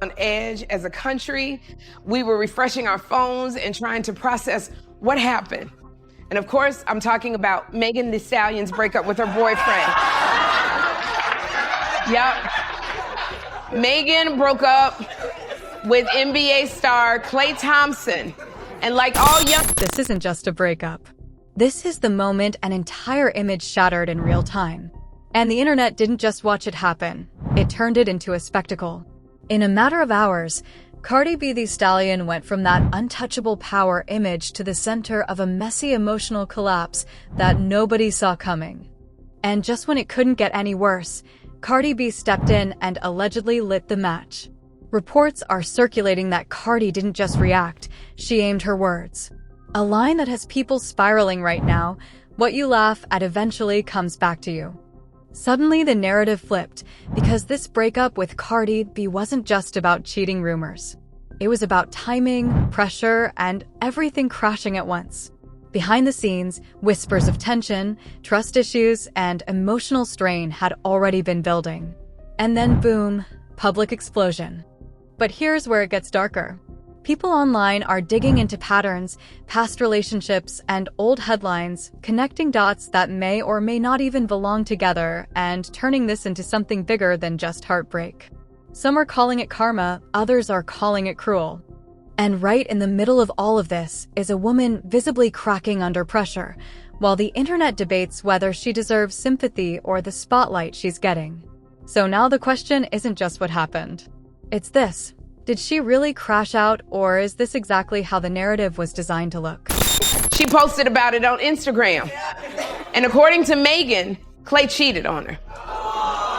on edge as a country. We were refreshing our phones and trying to process what happened. And of course, I'm talking about Megan Thee Stallion's breakup with her boyfriend. Yep. Megan broke up with NBA star Klay Thompson. And like all young... This isn't just a breakup. This is the moment an entire image shattered in real time. And the internet didn't just watch it happen. It turned it into a spectacle. In a matter of hours, Cardi B the Stallion went from that untouchable power image to the center of a messy emotional collapse that nobody saw coming. And just when it couldn't get any worse, Cardi B stepped in and allegedly lit the match. Reports are circulating that Cardi didn't just react, she aimed her words. A line that has people spiraling right now: what you laugh at eventually comes back to you. Suddenly the narrative flipped, because this breakup with Cardi B wasn't just about cheating rumors. It was about timing, pressure, and everything crashing at once. Behind the scenes, whispers of tension, trust issues, and emotional strain had already been building. And then boom, public explosion. But here's where it gets darker. People online are digging into patterns, past relationships, and old headlines, connecting dots that may or may not even belong together and turning this into something bigger than just heartbreak. Some are calling it karma, others are calling it cruel. And right in the middle of all of this is a woman visibly cracking under pressure, while the internet debates whether she deserves sympathy or the spotlight she's getting. So now the question isn't just what happened. It's this. Did she really crash out, or is this exactly how the narrative was designed to look? She posted about it on Instagram. And according to Megan, Klay cheated on her.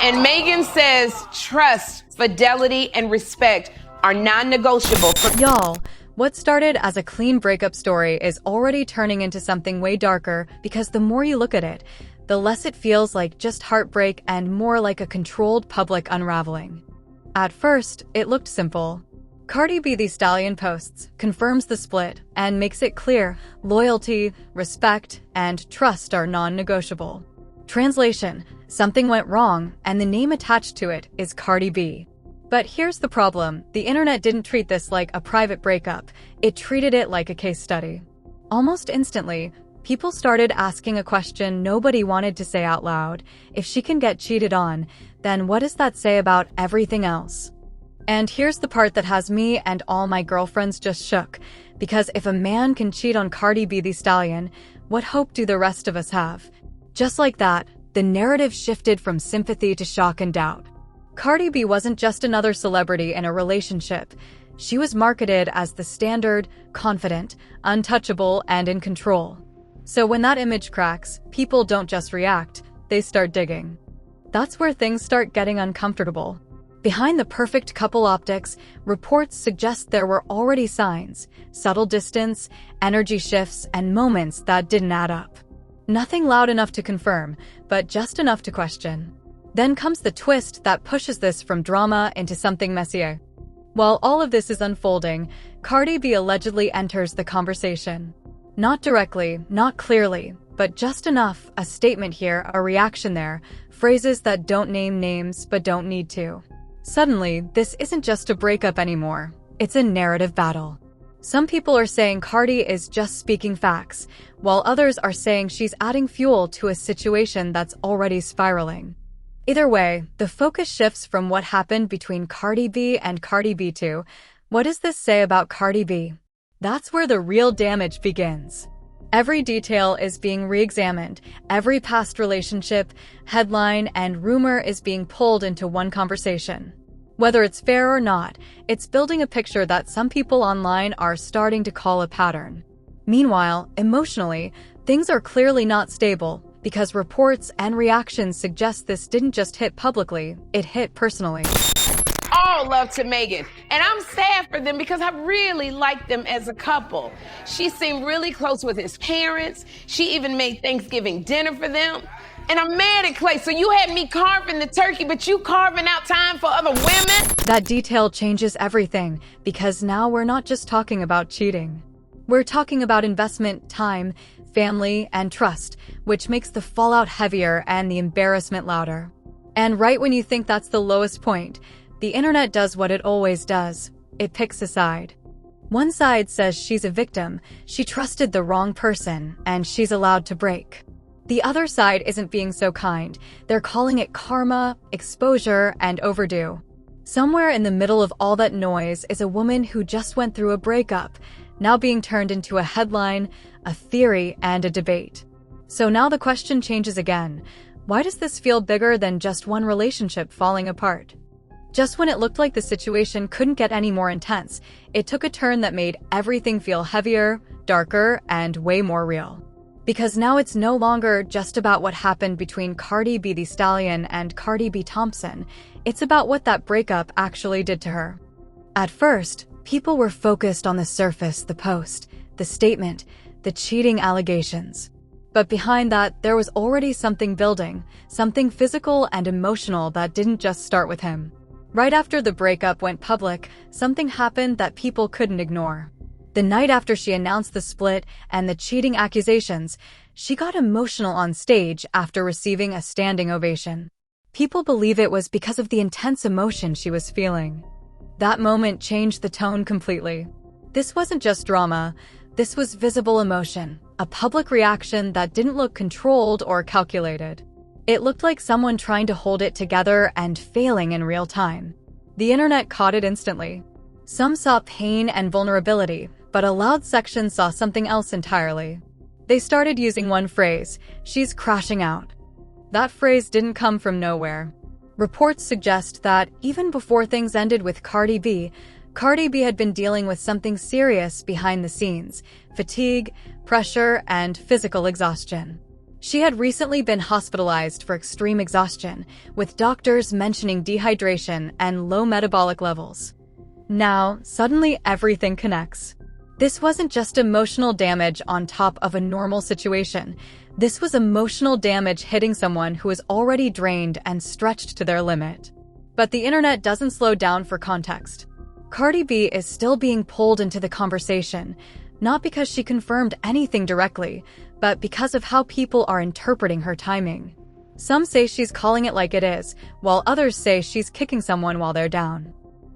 And Megan says trust, fidelity, and respect are non-negotiable for y'all. What started as a clean breakup story is already turning into something way darker, because the more you look at it, the less it feels like just heartbreak and more like a controlled public unraveling. At first, it looked simple. Cardi B the Stallion posts, confirms the split, and makes it clear loyalty, respect, and trust are non-negotiable. Translation: something went wrong, and the name attached to it is Cardi B. But here's the problem: the internet didn't treat this like a private breakup, it treated it like a case study. Almost instantly, people started asking a question nobody wanted to say out loud. If she can get cheated on, then what does that say about everything else? And here's the part that has me and all my girlfriends just shook, because if a man can cheat on Cardi B the Stallion, what hope do the rest of us have? Just like that, the narrative shifted from sympathy to shock and doubt. Cardi B wasn't just another celebrity in a relationship. She was marketed as the standard, confident, untouchable, and in control. So when that image cracks, people don't just react, they start digging. That's where things start getting uncomfortable. Behind the perfect couple optics, reports suggest there were already signs, subtle distance, energy shifts, and moments that didn't add up. Nothing loud enough to confirm, but just enough to question. Then comes the twist that pushes this from drama into something messier. While all of this is unfolding, Cardi B allegedly enters the conversation. Not directly, not clearly, but just enough, a statement here, a reaction there, phrases that don't name names but don't need to. Suddenly, this isn't just a breakup anymore, it's a narrative battle. Some people are saying Cardi is just speaking facts, while others are saying she's adding fuel to a situation that's already spiraling. Either way, the focus shifts from what happened between Cardi B and Cardi B to, what does this say about Cardi B? That's where the real damage begins. Every detail is being re-examined, every past relationship, headline, and rumor is being pulled into one conversation. Whether it's fair or not, it's building a picture that some people online are starting to call a pattern. Meanwhile, emotionally, things are clearly not stable, because reports and reactions suggest this didn't just hit publicly, it hit personally. All love to Megan, and I'm sad for them because I really like them as a couple. She seemed really close with his parents. She even made Thanksgiving dinner for them. And I'm mad at Klay. So you had me carving the turkey, but you carving out time for other women? That detail changes everything, because now we're not just talking about cheating. We're talking about investment, time, family, and trust, which makes the fallout heavier and the embarrassment louder. And right when you think that's the lowest point, The internet does what it always does. It picks a side. One side says she's a victim, she trusted the wrong person, and she's allowed to break. The other side isn't being so kind. They're calling it karma, exposure, and overdue. Somewhere in the middle of all that noise is a woman who just went through a breakup, now being turned into a headline, a theory, and a debate. So now the question changes again. Why does this feel bigger than just one relationship falling apart? Just when it looked like the situation couldn't get any more intense, it took a turn that made everything feel heavier, darker, and way more real. Because now it's no longer just about what happened between Cardi B the Stallion and Cardi B Thompson. It's about what that breakup actually did to her. At first, people were focused on the surface, the post, the statement, the cheating allegations. But behind that, there was already something building, something physical and emotional that didn't just start with him. Right after the breakup went public, something happened that people couldn't ignore. The night after she announced the split and the cheating accusations, she got emotional on stage after receiving a standing ovation. People believe it was because of the intense emotion she was feeling. That moment changed the tone completely. This wasn't just drama, this was visible emotion, a public reaction that didn't look controlled or calculated. It looked like someone trying to hold it together and failing in real time. The internet caught it instantly. Some saw pain and vulnerability, but a loud section saw something else entirely. They started using one phrase, "She's crashing out." That phrase didn't come from nowhere. Reports suggest that even before things ended with Cardi B had been dealing with something serious behind the scenes: fatigue, pressure, and physical exhaustion. She had recently been hospitalized for extreme exhaustion, with doctors mentioning dehydration and low metabolic levels. Now, suddenly everything connects. This wasn't just emotional damage on top of a normal situation. This was emotional damage hitting someone who is already drained and stretched to their limit. But the internet doesn't slow down for context. Cardi B is still being pulled into the conversation, not because she confirmed anything directly, but because of how people are interpreting her timing. Some say she's calling it like it is, while others say she's kicking someone while they're down.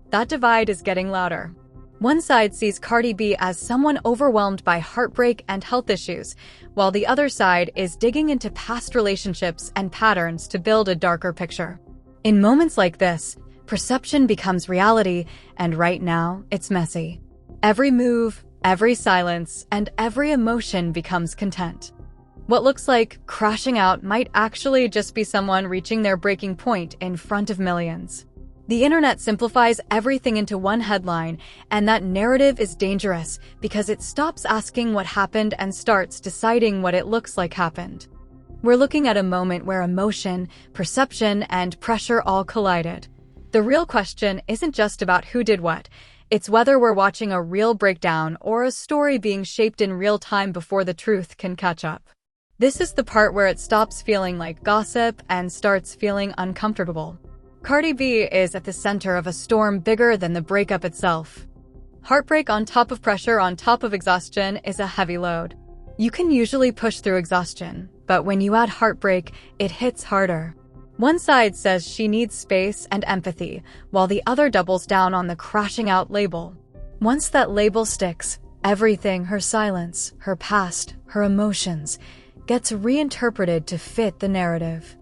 That divide is getting louder. One side sees Cardi B as someone overwhelmed by heartbreak and health issues, while the other side is digging into past relationships and patterns to build a darker picture. In moments like this, perception becomes reality, and right now, it's messy. Every move, every silence, and every emotion becomes content. What looks like crashing out might actually just be someone reaching their breaking point in front of millions. The internet simplifies everything into one headline, and that narrative is dangerous because it stops asking what happened and starts deciding what it looks like happened. We're looking at a moment where emotion, perception, and pressure all collided. The real question isn't just about who did what. It's whether we're watching a real breakdown or a story being shaped in real time before the truth can catch up. This is the part where it stops feeling like gossip and starts feeling uncomfortable. Cardi B is at the center of a storm bigger than the breakup itself. Heartbreak on top of pressure on top of exhaustion is a heavy load. You can usually push through exhaustion, but when you add heartbreak, it hits harder. One side says she needs space and empathy, while the other doubles down on the crashing out label. Once that label sticks, everything, her silence, her past, her emotions, gets reinterpreted to fit the narrative.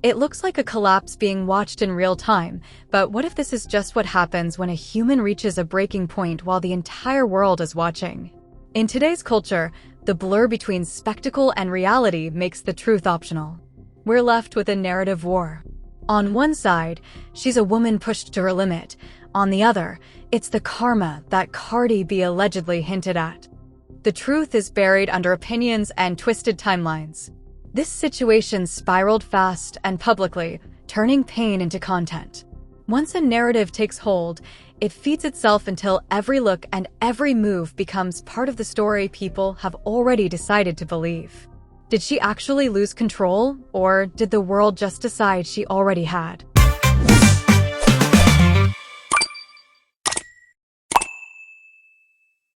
It looks like a collapse being watched in real time, but what if this is just what happens when a human reaches a breaking point while the entire world is watching? In today's culture, the blur between spectacle and reality makes the truth optional. We're left with a narrative war. On one side, she's a woman pushed to her limit. On the other, it's the karma that Cardi B allegedly hinted at. The truth is buried under opinions and twisted timelines. This situation spiraled fast and publicly, turning pain into content. Once a narrative takes hold, it feeds itself until every look and every move becomes part of the story people have already decided to believe. Did she actually lose control, or did the world just decide she already had?